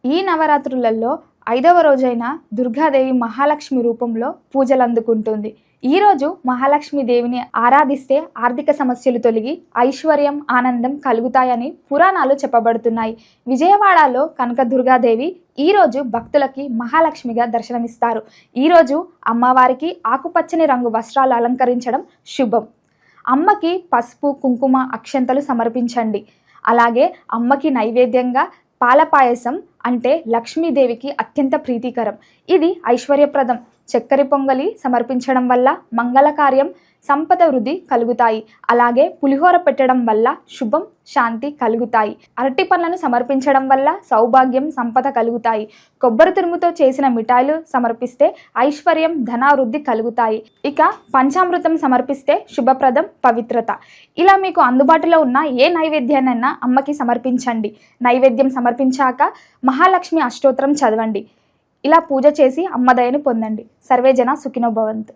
ఈ నవరాత్రులలో 5వ రోజైన దుర్గాదేవి మహాలక్ష్మి రూపంలో పూజలు అందుకుంటుంది. ఈరోజు మహాలక్ష్మీదేవిని ఆరాధిస్తే ఆర్థిక సమస్యలు తొలగి ఐశ్వర్యం, ఆనందం కలుగుతాయని పురాణాలు చెప్పబడుతున్నాయి. విజయవాడలో కనకదుర్గాదేవి ఈరోజు భక్తులకి మహాలక్ష్మిగా దర్శనమిస్తారు. ఈరోజు అమ్మవారికి ఆకుపచ్చని రంగు వస్త్రాలు అలంకరించడం శుభం. అమ్మకి పసుపు, కుంకుమ, అక్షంతలు సమర్పించండి. అలాగే అమ్మకి నైవేద్యంగా పాలపాయసం అంటే లక్ష్మీదేవికి అత్యంత ప్రీతికరం. ఇది ఐశ్వర్యప్రదం. చక్కెర పొంగలి సమర్పించడం వల్ల మంగళకార్యం, సంపద వృద్ధి కలుగుతాయి. అలాగే పులిహోర పెట్టడం వల్ల శుభం, శాంతి కలుగుతాయి. అరటి పండ్లను సమర్పించడం వల్ల సౌభాగ్యం, సంపద కలుగుతాయి. కొబ్బరి తురుముతో చేసిన మిఠాయిలు సమర్పిస్తే ఐశ్వర్యం, ధనావృద్ధి కలుగుతాయి. ఇక పంచామృతం సమర్పిస్తే శుభప్రదం, పవిత్రత. ఇలా మీకు అందుబాటులో ఉన్న ఏ నైవేద్యాన్నైనా అమ్మకి సమర్పించండి. నైవేద్యం సమర్పించాక మహాలక్ష్మి అష్టోత్తరం చదవండి. ఇలా పూజ చేసి అమ్మ దయను పొందండి. సర్వే జన సుఖినో భవంతు.